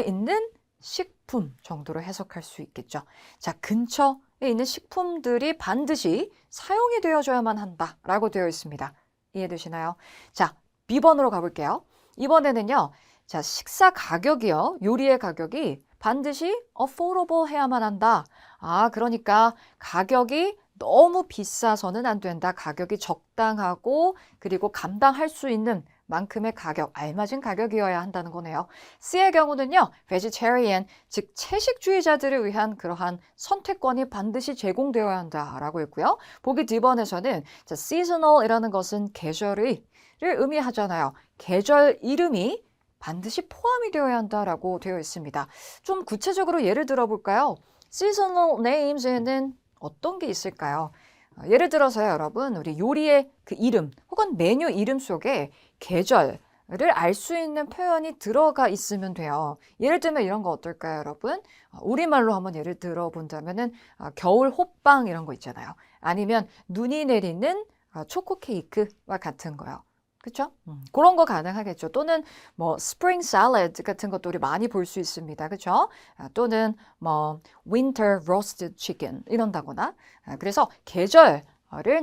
있는 식품 정도로 해석할 수 있겠죠. 자, 근처에 있는 식품들이 반드시 사용이 되어줘야만 한다라고 되어 있습니다. 이해되시나요? 자, B번으로 가볼게요. 이번에는요. 자, 식사 가격이요. 요리의 가격이 반드시 affordable 해야만 한다. 그러니까 가격이 너무 비싸서는 안 된다. 가격이 적당하고 그리고 감당할 수 있는 만큼의 가격, 알맞은 가격이어야 한다는 거네요. C의 경우는요, vegetarian, 즉 채식주의자들을 위한 그러한 선택권이 반드시 제공되어야 한다라고 했고요. 보기 D번에서는 자, seasonal이라는 것은 계절을 의미하잖아요. 계절 이름이 반드시 포함이 되어야 한다라고 되어 있습니다. 좀 구체적으로 예를 들어볼까요? seasonal names에는 어떤 게 있을까요? 예를 들어서요, 여러분, 우리 요리의 그 이름 혹은 메뉴 이름 속에 계절을 알 수 있는 표현이 들어가 있으면 돼요. 예를 들면 이런 거 어떨까요, 여러분? 우리말로 한번 예를 들어본다면은 겨울 호빵 이런 거 있잖아요. 아니면 눈이 내리는 초코 케이크와 같은 거요. 그렇죠? 그런 거 가능하겠죠. 또는 뭐 spring salad 같은 것도 우리 많이 볼 수 있습니다. 그렇죠? 또는 뭐 winter roasted chicken 이런다거나. 그래서 계절을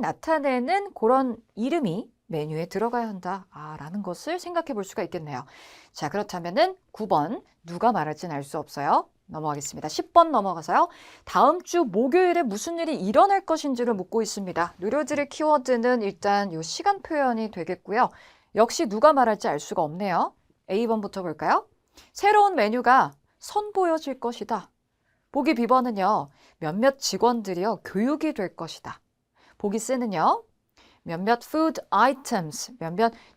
나타내는 그런 이름이 메뉴에 들어가야 한다라는 것을 생각해 볼 수가 있겠네요. 자, 그렇다면은 9번 누가 말할지는 알 수 없어요. 넘어가겠습니다. 10번 넘어가서요. 다음 주 목요일에 무슨 일이 일어날 것인지를 묻고 있습니다. 누려드릴 키워드는 일단 이 시간 표현이 되겠고요. 역시 누가 말할지 알 수가 없네요. A번부터 볼까요? 새로운 메뉴가 선보여질 것이다. 보기 B번은요. 몇몇 직원들이요. 교육이 될 것이다. 보기 C는요. 몇몇 food items,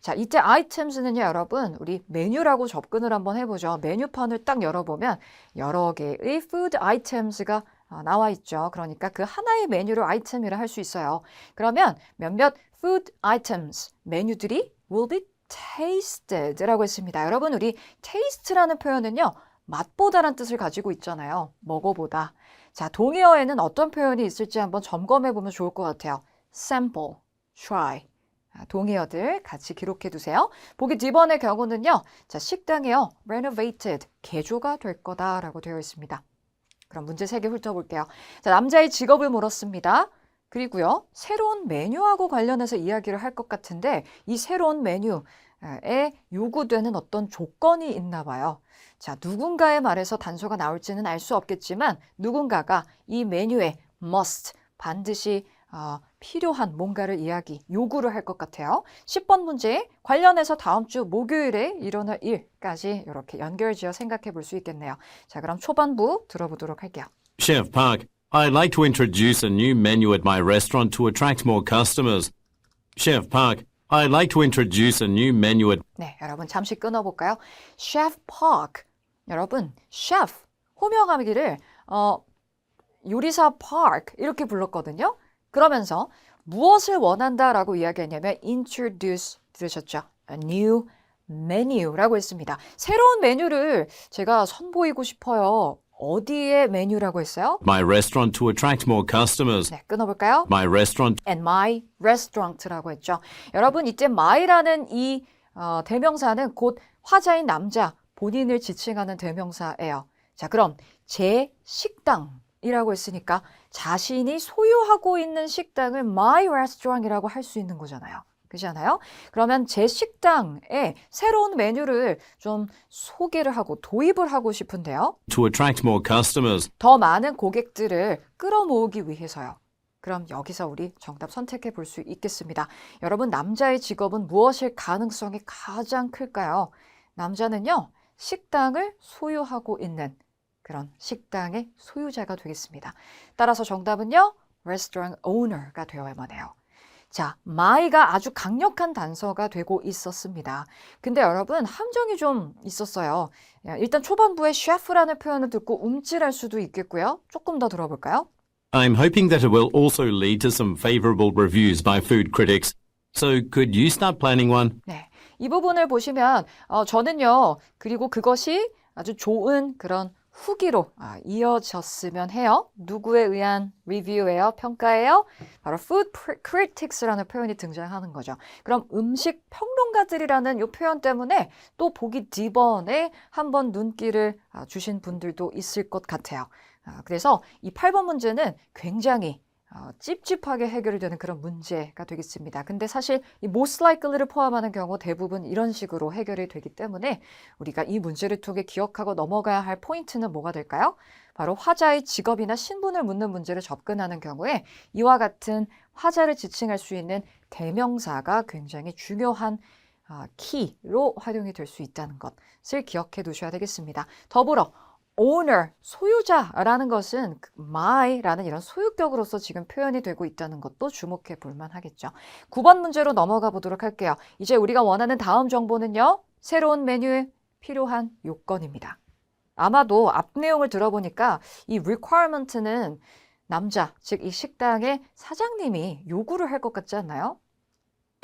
자, 이때 items는요, 여러분, 우리 메뉴라고 접근을 한번 해보죠. 메뉴판을 딱 열어보면 여러 개의 food items가 나와 있죠. 그러니까 그 하나의 메뉴를 아이템이라 할 수 있어요. 그러면 몇몇 food items, 메뉴들이 will be tasted라고 했습니다. 여러분, 우리 taste라는 표현은요, 맛보다라는 뜻을 가지고 있잖아요. 먹어보다. 자, 동의어에는 어떤 표현이 있을지 한번 점검해 보면 좋을 것 같아요. sample. try. 동의어들 같이 기록해 두세요. 보기 D번의 경우는요. 자, 식당이요. renovated. 개조가 될 거다라고 되어 있습니다. 그럼 문제 3개 훑어볼게요. 자, 남자의 직업을 물었습니다. 그리고요. 새로운 메뉴하고 관련해서 이야기를 할 것 같은데 이 새로운 메뉴에 요구되는 어떤 조건이 있나 봐요. 자, 누군가의 말에서 단서가 나올지는 알 수 없겠지만 누군가가 이 메뉴에 must, 반드시 필요한 뭔가를 요구를 할 것 같아요. 10번 문제 관련해서 다음 주 목요일에 일어날 일까지 이렇게 연결지어 생각해 볼 수 있겠네요. 자, 그럼 초반부 들어보도록 할게요. Chef Park, I'd like to introduce a new menu at my restaurant to attract more customers. Chef Park, I'd like to introduce a new menu at... 네, 여러분 잠시 끊어볼까요? Chef Park. 여러분, chef, 호명하기를 요리사 Park 이렇게 불렀거든요. 그러면서 무엇을 원한다라고 이야기했냐면 introduce 들으셨죠? A new menu라고 했습니다. 새로운 메뉴를 제가 선보이고 싶어요. 어디의 메뉴라고 했어요? My restaurant to attract more customers. 네, 끊어볼까요? My restaurant And my restaurant라고 했죠. 여러분 이때 my라는 이 대명사는 곧 화자인 남자 본인을 지칭하는 대명사예요. 자, 그럼 제 식당이라고 했으니까 자신이 소유하고 있는 식당을 my restaurant이라고 할 수 있는 거잖아요. 그렇지 않아요? 그러면 제 식당에 새로운 메뉴를 좀 소개를 하고 도입을 하고 싶은데요. to attract more customers. 더 많은 고객들을 끌어모으기 위해서요. 그럼 여기서 우리 정답 선택해 볼 수 있겠습니다. 여러분, 남자의 직업은 무엇일 가능성이 가장 클까요? 남자는요, 식당을 소유하고 있는 그런 식당의 소유자가 되겠습니다. 따라서 정답은요, restaurant owner가 되어야만 해요. 자, my가 아주 강력한 단서가 되고 있었습니다. 근데 여러분, 함정이 좀 있었어요. 일단 초반부에 셰프라는 표현을 듣고 움찔할 수도 있겠고요. 조금 더 들어볼까요? I'm hoping that it will also lead to some favorable reviews by food critics. So could you start planning one? 네, 이 부분을 보시면 저는요, 그리고 그것이 아주 좋은 그런 후기로 이어졌으면 해요. 누구에 의한 리뷰예요? 평가예요? 바로 food critics라는 표현이 등장하는 거죠. 그럼 음식 평론가들이라는 이 표현 때문에 또 보기 D번에 한번 눈길을 주신 분들도 있을 것 같아요. 그래서 이 8번 문제는 굉장히 찝찝하게 해결되는 그런 문제가 되겠습니다. 근데 사실 이 most likely를 포함하는 경우 대부분 이런 식으로 해결이 되기 때문에 우리가 이 문제를 통해 기억하고 넘어가야 할 포인트는 뭐가 될까요? 바로 화자의 직업이나 신분을 묻는 문제를 접근하는 경우에 이와 같은 화자를 지칭할 수 있는 대명사가 굉장히 중요한 키로 활용이 될 수 있다는 것을 기억해 두셔야 되겠습니다. 더불어 owner, 소유자라는 것은 my라는 이런 소유격으로서 지금 표현이 되고 있다는 것도 주목해 볼 만하겠죠. 9번 문제로 넘어가 보도록 할게요. 이제 우리가 원하는 다음 정보는요. 새로운 메뉴에 필요한 요건입니다. 아마도 앞 내용을 들어보니까 이 requirement는 남자, 즉 이 식당의 사장님이 요구를 할 것 같지 않나요?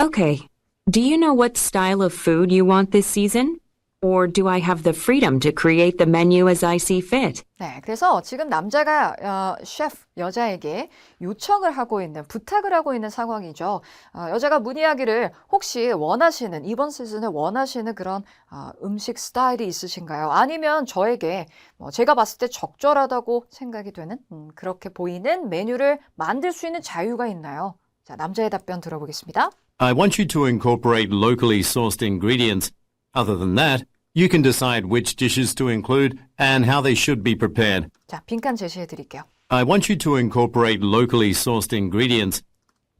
Okay. Do you know what style of food you want this season? Or do I have the freedom to create the menu as I see fit? 네, 그래서 지금 남자가 셰프 여자에게 요청을 하고 있는, 부탁을 하고 있는 상황이죠. 여자가 문의하기를 혹시 원하시는, 이번 시즌에 원하시는 그런 음식 스타일이 있으신가요? 아니면 저에게 제가 봤을 때 적절하다고 생각이 되는 그렇게 보이는 메뉴를 만들 수 있는 자유가 있나요? 자, 남자의 답변 들어보겠습니다. I want you to incorporate locally sourced ingredients. Other than that, you can decide which dishes to include and how they should be prepared. 자, 빈칸 제시해 드릴게요. I want you to incorporate locally sourced ingredients.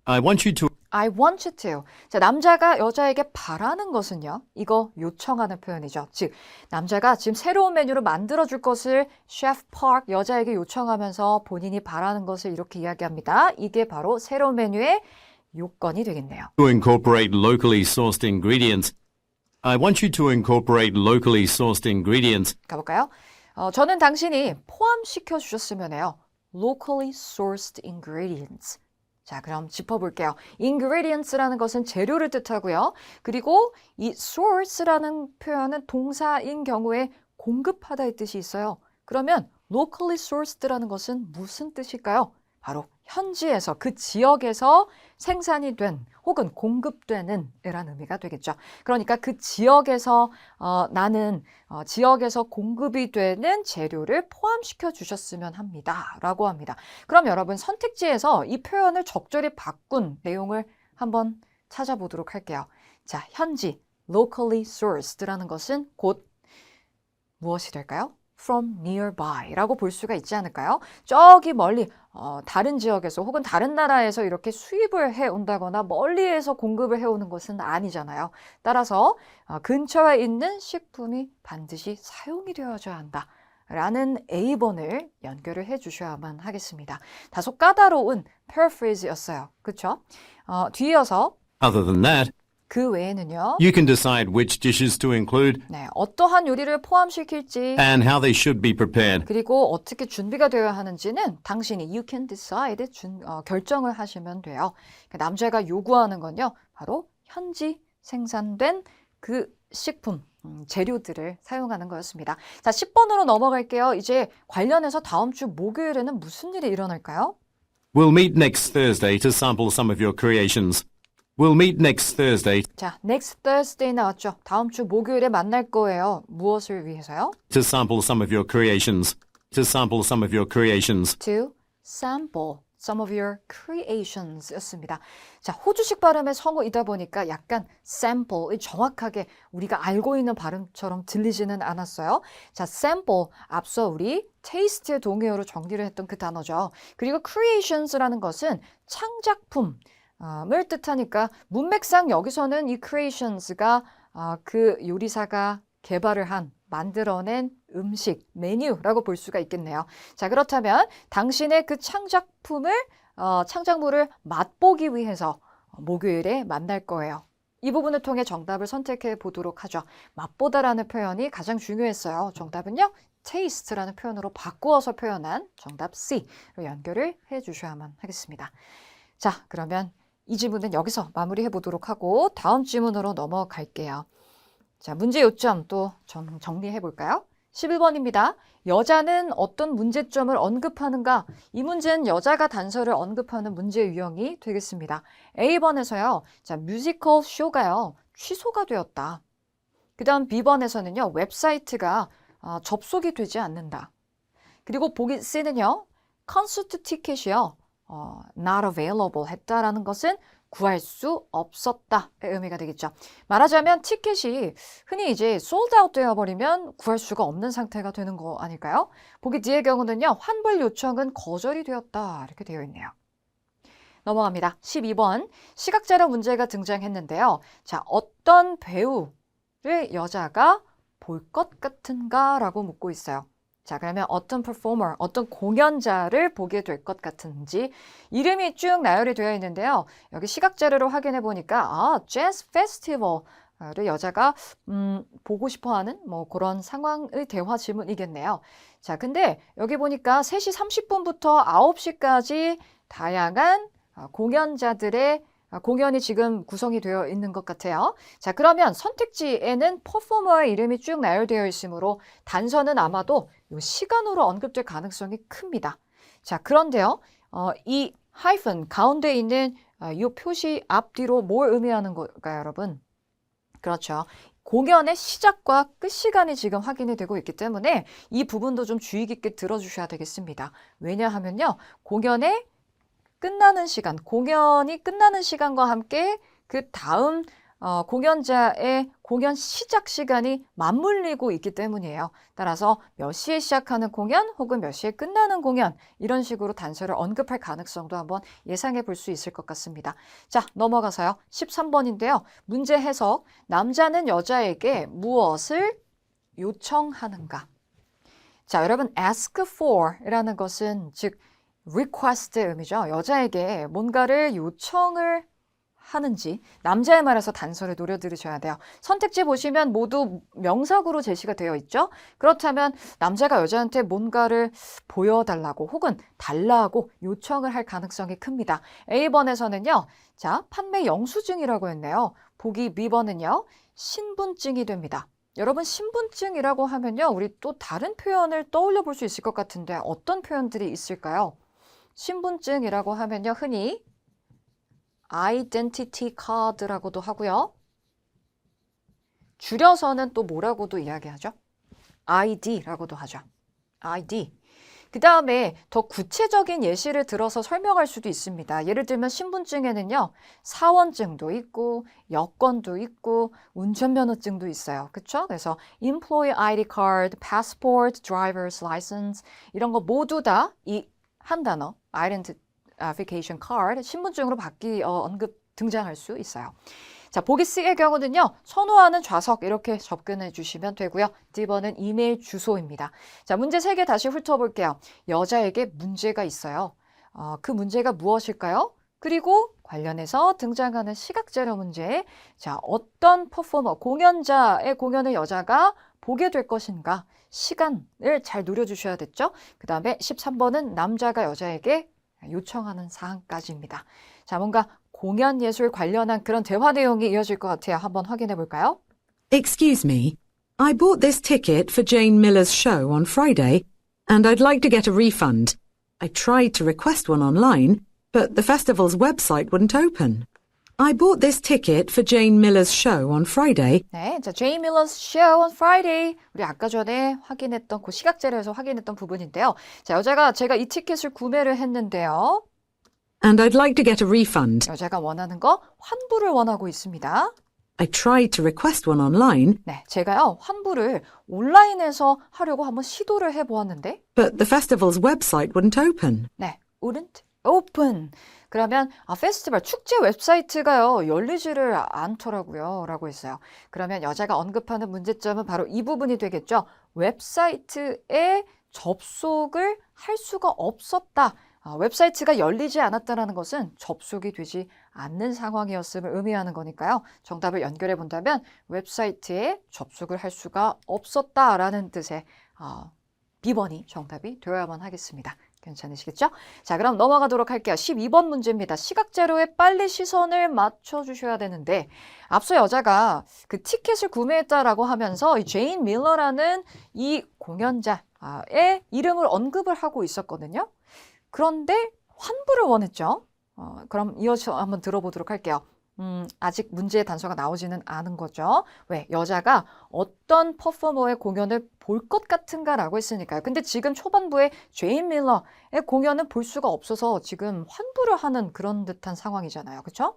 I want you to I want you to. 자, 남자가 여자에게 바라는 것은요. 이거 요청하는 표현이죠. 즉, 남자가 지금 새로운 메뉴를 만들어줄 것을 셰프 파크 여자에게 요청하면서 본인이 바라는 것을 이렇게 이야기합니다. 이게 바로 새로운 메뉴의 요건이 되겠네요. incorporate locally sourced ingredients. I want you to incorporate locally sourced ingredients. 가볼까요? 저는 당신이 포함시켜 주셨으면 해요. Locally sourced ingredients. 자, 그럼 짚어볼게요. ingredients라는 것은 재료를 뜻하고요. 그리고 이 source라는 표현은 동사인 경우에 공급하다의 뜻이 있어요. 그러면 locally sourced라는 것은 무슨 뜻일까요? 바로 현지에서, 그 지역에서 생산이 된 혹은 공급되는 이라는 의미가 되겠죠. 그러니까 그 지역에서 나는 지역에서 공급이 되는 재료를 포함시켜 주셨으면 합니다. 라고 합니다. 그럼 여러분 선택지에서 이 표현을 적절히 바꾼 내용을 한번 찾아보도록 할게요. 자, 현지, locally sourced라는 것은 곧 무엇이 될까요? from nearby 라고 볼 수가 있지 않을까요? 저기 멀리 다른 지역에서 혹은 다른 나라에서 이렇게 수입을 해온다거나 멀리에서 공급을 해오는 것은 아니잖아요. 따라서 근처에 있는 식품이 반드시 사용이 되어줘야 한다. 라는 A번을 연결을 해 주셔야만 하겠습니다. 다소 까다로운 paraphrase였어요. 그렇죠? 뒤이어서 Other than that, 그 외에는요. you can decide which dishes to include 네, 어떠한 요리를 포함시킬지 and how they should be prepared. 그리고 어떻게 준비가 되어야 하는지는 당신이 you can decide 결정을 하시면 돼요. 남자가 요구하는 건요. 바로 현지 생산된 그 식품, 재료들을 사용하는 거였습니다. 자, 10번으로 넘어갈게요. 이제 관련해서 다음 주 목요일에는 무슨 일이 일어날까요? We'll meet next Thursday to sample some of your creations. We'll meet next Thursday 자, next Thursday 나왔죠. 다음 주 목요일에 만날 거예요. 무엇을 위해서요? to sample some of your creations. To sample some of your creations. To sample some of your creations 였습니다. 자, 호주식 발음의 성우이다 보니까 약간 sample, 정확하게 우리가 알고 있는 발음처럼 들리지는 않았어요. 자, sample, 앞서 우리 taste의 동의어로 정리를 했던 그 단어죠. 그리고 creations라는 것은 창작품, 을 뜻하니까 문맥상 여기서는 이 creations가 그 요리사가 개발을 한 만들어낸 음식, 메뉴라고 볼 수가 있겠네요. 자, 그렇다면 당신의 그 창작물을 맛보기 위해서 목요일에 만날 거예요. 이 부분을 통해 정답을 선택해 보도록 하죠. 맛보다라는 표현이 가장 중요했어요. 정답은요, taste라는 표현으로 바꾸어서 표현한 정답 C로 연결을 해 주셔야만 하겠습니다. 자, 그러면 이 질문은 여기서 마무리해 보도록 하고 다음 질문으로 넘어갈게요. 자, 문제 요점 또 정리해 볼까요? 11번입니다. 여자는 어떤 문제점을 언급하는가? 이 문제는 여자가 단서를 언급하는 문제 유형이 되겠습니다. A번에서요. 자, 뮤지컬 쇼가요. 취소가 되었다. 그 다음 B번에서는요. 웹사이트가 접속이 되지 않는다. 그리고 보기 C는요. 콘서트 티켓이요. not available 했다라는 것은 구할 수 없었다의 의미가 되겠죠. 말하자면 티켓이 흔히 이제 sold out 되어버리면 구할 수가 없는 상태가 되는 거 아닐까요? 보기 D의 경우는요. 환불 요청은 거절이 되었다 이렇게 되어 있네요. 넘어갑니다. 12번 시각자료 문제가 등장했는데요. 자, 어떤 배우를 여자가 볼 것 같은가 라고 묻고 있어요. 자, 그러면 어떤 퍼포머, 어떤 공연자를 보게 될 것 같은지 이름이 쭉 나열이 되어 있는데요. 여기 시각 자료로 확인해 보니까 재즈 페스티벌을 여자가 보고 싶어하는 뭐 그런 상황의 대화 질문이겠네요. 자, 근데 여기 보니까 3시 30분부터 9시까지 다양한 공연자들의 공연이 지금 구성이 되어 있는 것 같아요. 자, 그러면 선택지에는 퍼포머의 이름이 쭉 나열되어 있으므로 단서는 아마도 이 시간으로 언급될 가능성이 큽니다. 자, 그런데요. 이 하이픈 가운데 있는 이 표시 앞뒤로 뭘 의미하는 걸까요, 여러분? 그렇죠. 공연의 시작과 끝 시간이 지금 확인이 되고 있기 때문에 이 부분도 좀 주의 깊게 들어주셔야 되겠습니다. 왜냐하면요. 공연이 끝나는 시간과 함께 그 다음 공연자의 공연 시작 시간이 맞물리고 있기 때문이에요. 따라서 몇 시에 시작하는 공연 혹은 몇 시에 끝나는 공연 이런 식으로 단서를 언급할 가능성도 한번 예상해 볼 수 있을 것 같습니다. 자, 넘어가서요. 13번인데요. 문제 해석. 남자는 여자에게 무엇을 요청하는가? 자, 여러분 ask for 이라는 것은 즉 request의 의미죠. 여자에게 뭔가를 요청을 하는지 남자의 말에서 단서를 노려 들으셔야 돼요. 선택지 보시면 모두 명사구로 제시가 되어 있죠. 그렇다면 남자가 여자한테 뭔가를 보여달라고 혹은 달라고 요청을 할 가능성이 큽니다. A번에서는요. 자, 판매 영수증이라고 했네요. 보기 B번은요. 신분증이 됩니다. 여러분 신분증이라고 하면요. 우리 또 다른 표현을 떠올려 볼 수 있을 것 같은데 어떤 표현들이 있을까요? 신분증이라고 하면요. 흔히 identity card라고도 하고요. 줄여서는 또 뭐라고도 이야기하죠? ID라고도 하죠. ID. 그 다음에 더 구체적인 예시를 들어서 설명할 수도 있습니다. 예를 들면 신분증에는요. 사원증도 있고 여권도 있고 운전면허증도 있어요. 그렇죠? 그래서 employee ID card, passport, driver's license 이런 거 모두 다 이 한 단어 identification card, 신분증으로 등장할 수 있어요. 자, 보기 C의 경우는요. 선호하는 좌석 이렇게 접근해 주시면 되고요. D번은 이메일 주소입니다. 자, 문제 3개 다시 훑어볼게요. 여자에게 문제가 있어요. 그 문제가 무엇일까요? 그리고 관련해서 등장하는 시각자료 문제. 자, 어떤 퍼포머, 공연자의 공연을 여자가 보게 될 것인가? 시간을 잘 노려주셔야 됐죠? 그 다음에 13번은 남자가 여자에게 요청하는 사항까지입니다. 자, 뭔가 공연 예술 관련한 그런 대화 내용이 이어질 것 같아요. 한번 확인해 볼까요? Excuse me, I bought this ticket for Jane Miller's show on Friday, and I'd like to get a refund. I tried to request one online, but the festival's website wouldn't open. I bought this ticket for Jane Miller's show on Friday. 네, 자, Jane Miller's show on Friday. 우리 아까 전에 확인했던 그 시각제로에서 확인했던 부분인데요. 자, 여자가 제가 이 티켓을 구매를 했는데요. And I'd like to get a refund. 여자가 원하는 거 환불을 원하고 있습니다. I tried to request one online, 네, 제가요, 환불을 온라인에서 하려고 한번 시도를 해보았는데, but the festival's website wouldn't open. 네, wouldn't open. 그러면 페스티벌 축제 웹사이트가요 열리지를 않더라고요 라고 했어요. 그러면 여자가 언급하는 문제점은 바로 이 부분이 되겠죠. 웹사이트에 접속을 할 수가 없었다. 웹사이트가 열리지 않았다는 것은 접속이 되지 않는 상황이었음을 의미하는 거니까요. 정답을 연결해 본다면 웹사이트에 접속을 할 수가 없었다라는 뜻의 B번이 정답이 되어야만 하겠습니다. 괜찮으시겠죠? 자, 그럼 넘어가도록 할게요. 12번 문제입니다. 시각제로에 빨리 시선을 맞춰주셔야 되는데 앞서 여자가 그 티켓을 구매했다라고 하면서 이 제인 밀러라는 이 공연자의 이름을 언급을 하고 있었거든요. 그런데 환불을 원했죠. 그럼 이어서 한번 들어보도록 할게요. 아직 문제의 단서가 나오지는 않은 거죠. 왜? 여자가 어떤 퍼포머의 공연을 볼 것 같은가라고 했으니까요. 근데 지금 초반부에 제인 밀러의 공연은 볼 수가 없어서 지금 환불을 하는 그런 듯한 상황이잖아요. 그렇죠?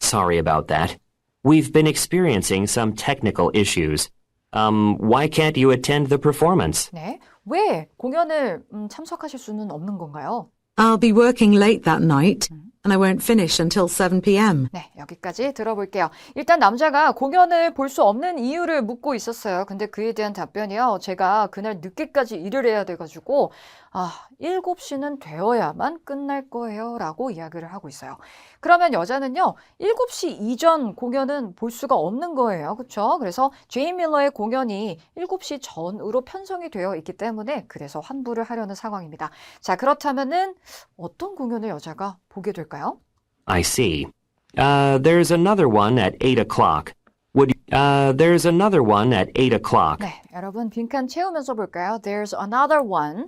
Sorry about that. We've been experiencing some technical issues. Why can't you attend the performance? 네. 왜 공연을 참석하실 수는 없는 건가요? I'll be working late that night, and I won't finish until 7 p.m. 네, 여기까지 들어볼게요. 일단 남자가 공연을 볼 수 없는 이유를 묻고 있었어요. 근데 그에 대한 답변이요. 제가 그날 늦게까지 일을 해야 돼가지고 7시는 되어야만 끝날 거예요 라고 이야기를 하고 있어요. 그러면 여자는요. 7시 이전 공연은 볼 수가 없는 거예요. 그렇죠? 그래서 제인 밀러의 공연이 7시 전으로 편성이 되어 있기 때문에 그래서 환불을 하려는 상황입니다. 자, 그렇다면은 어떤 공연을 여자가 보게 될까요? I see. There's another one at 8 o'clock. There's another one at 8 o'clock. 네, 여러분 빈칸 채우면서 볼까요? There's another one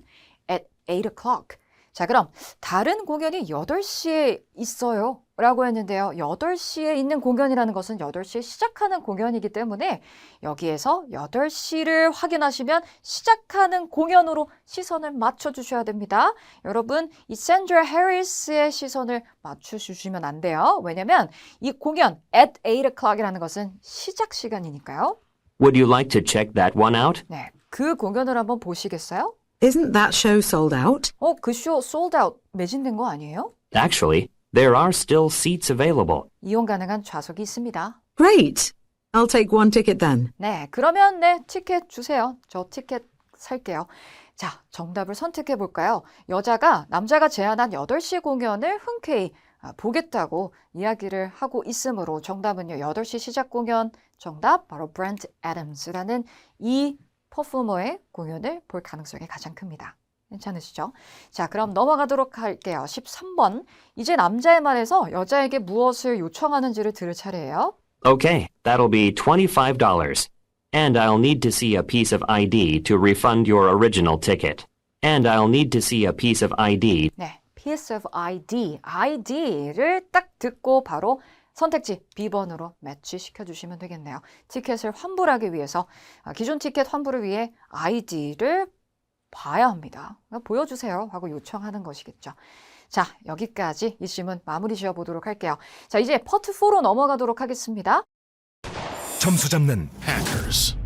at 8 o'clock. 자, 그럼 다른 공연이 8시에 있어요 라고 했는데요. 8시에 있는 공연이라는 것은 8시에 시작하는 공연이기 때문에 여기에서 8시를 확인하시면 시작하는 공연으로 시선을 맞춰주셔야 됩니다. 여러분, 이 샌드라 해리스의 시선을 맞춰주시면 안 돼요. 왜냐면 이 공연 at 8 o'clock이라는 것은 시작 시간이니까요. Would you like to check that one out? 네, 그 공연을 한번 보시겠어요? Isn't that show sold out? 그 쇼 sold out 매진된 거 아니에요? Actually, there are still seats available. 이용 가능한 좌석이 있습니다. Great! I'll take one ticket then. 네, 그러면 네, 티켓 주세요. 저 티켓 살게요. 자, 정답을 선택해 볼까요? 여자가 남자가 제안한 8시 공연을 흔쾌히 보겠다고 이야기를 하고 있으므로 정답은요. 8시 시작 공연 정답 바로 브랜트 애덤스라는 이 퍼포머의 공연을 볼 가능성이 가장 큽니다. 괜찮으시죠? 자, 그럼 넘어가도록 할게요. 13번. 이제 남자의 말에서 여자에게 무엇을 요청하는지를 들을 차례예요. Okay, that'll be $25. And I'll need to see a piece of ID to refund your original ticket. And I'll need to see a piece of ID. 네, piece of ID. ID를 딱 듣고 바로 선택지 B번으로 매치시켜 주시면 되겠네요. 티켓을 환불하기 위해서 기존 티켓 환불을 위해 ID를 봐야 합니다. 보여주세요 하고 요청하는 것이겠죠. 자, 여기까지 이 질문 마무리 지어보도록 할게요. 자, 이제 파트 4로 넘어가도록 하겠습니다. 점수 잡는 Hackers.